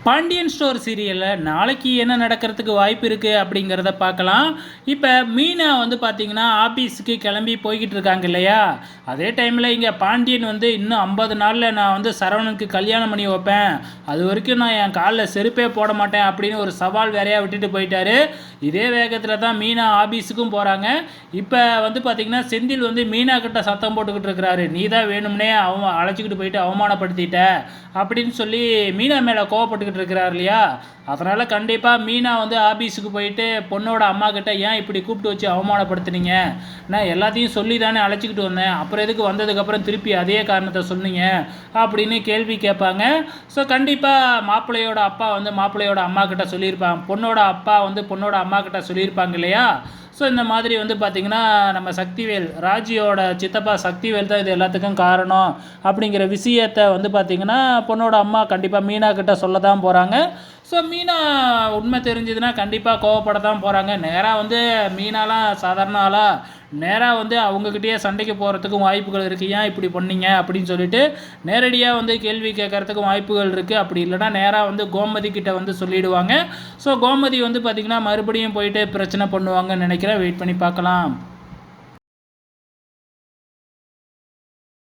Pandian store சீரியலில் நாளைக்கு என்ன நடக்கிறதுக்கு வாய்ப்பு இருக்குது அப்படிங்கிறத பார்க்கலாம். இப்போ மீனா வந்து பார்த்திங்கன்னா ஆஃபீஸுக்கு கிளம்பி போய்கிட்டு இருக்காங்க இல்லையா? அதே டைமில் இங்கே பாண்டியன் வந்து இன்னும் 50 நாளில் நான் வந்து சரவணனுக்கு கல்யாணம் பண்ணி வைப்பேன், அது வரைக்கும் நான் என் காலில் செருப்பே போட மாட்டேன் அப்படின்னு ஒரு சவால் வேறையாக விட்டுட்டு போயிட்டாரு. இதே வேகத்தில் தான் மீனா ஆஃபீஸுக்கும் போகிறாங்க. இப்போ வந்து பார்த்திங்கன்னா செந்தில் வந்து மீனா கிட்ட சத்தம் போட்டுக்கிட்டு இருக்கிறாரு, நீ தான் வேணும்னே அழைச்சிக்கிட்டு போயிட்டு அவமானப்படுத்திட்ட அப்படின்னு சொல்லி மீனா மேலே கோவப்பட்டு இருக்கிறார் இல்லையா? அதனால் கண்டிப்பாக மீனா வந்து ஆஃபீஸுக்கு போயிட்டு பொண்ணோட அம்மா கிட்ட ஏன் இப்படி கூப்பிட்டு வச்சு அவமானப்படுத்துனீங்க, நான் எல்லாத்தையும் சொல்லி தானே அழைச்சிக்கிட்டு வந்தேன், அப்புறம் எதுக்கு வந்ததுக்கப்புறம் திருப்பி அதே காரணத்தை சொன்னீங்க அப்படின்னு கேள்வி கேட்பாங்க. ஸோ கண்டிப்பாக மாப்பிள்ளையோட அப்பா வந்து மாப்பிள்ளையோட அம்மா கிட்ட சொல்லியிருப்பாங்க, பொண்ணோட அப்பா வந்து பொண்ணோட அம்மா கிட்ட சொல்லியிருப்பாங்க இல்லையா? ஸோ இந்த மாதிரி வந்து பார்த்திங்கன்னா நம்ம சக்திவேல், ராஜியோட சித்தப்பா சக்திவேல் தான் இது எல்லாத்துக்கும் காரணம் அப்படிங்கிற விஷயத்தை வந்து பார்த்திங்கன்னா பொண்ணோட அம்மா கண்டிப்பாக மீனா கிட்ட சொல்ல தான் போகிறாங்க. ஸோ மீனா உண்மை தெரிஞ்சதுன்னா கண்டிப்பாக கோவப்பட தான் போகிறாங்க. நேராக வந்து மீனாலாம் சாதாரண ஆளாக நேராக வந்து அவங்கக்கிட்டேயே சண்டைக்கு போகிறதுக்கும் வாய்ப்புகள் இருக்குது, ஏன் இப்படி பண்ணீங்க அப்படின்னு சொல்லிட்டு நேரடியாக வந்து கேள்வி கேட்குறதுக்கும் வாய்ப்புகள் இருக்குது. அப்படி இல்லைனா நேராக வந்து கோமதி கிட்ட வந்து சொல்லிவிடுவாங்க. ஸோ கோமதி வந்து பார்த்திங்கன்னா மறுபடியும் போயிட்டு பிரச்சனை பண்ணுவாங்கன்னு நினைக்கிறேன். வெயிட் பண்ணி பார்க்கலாம்.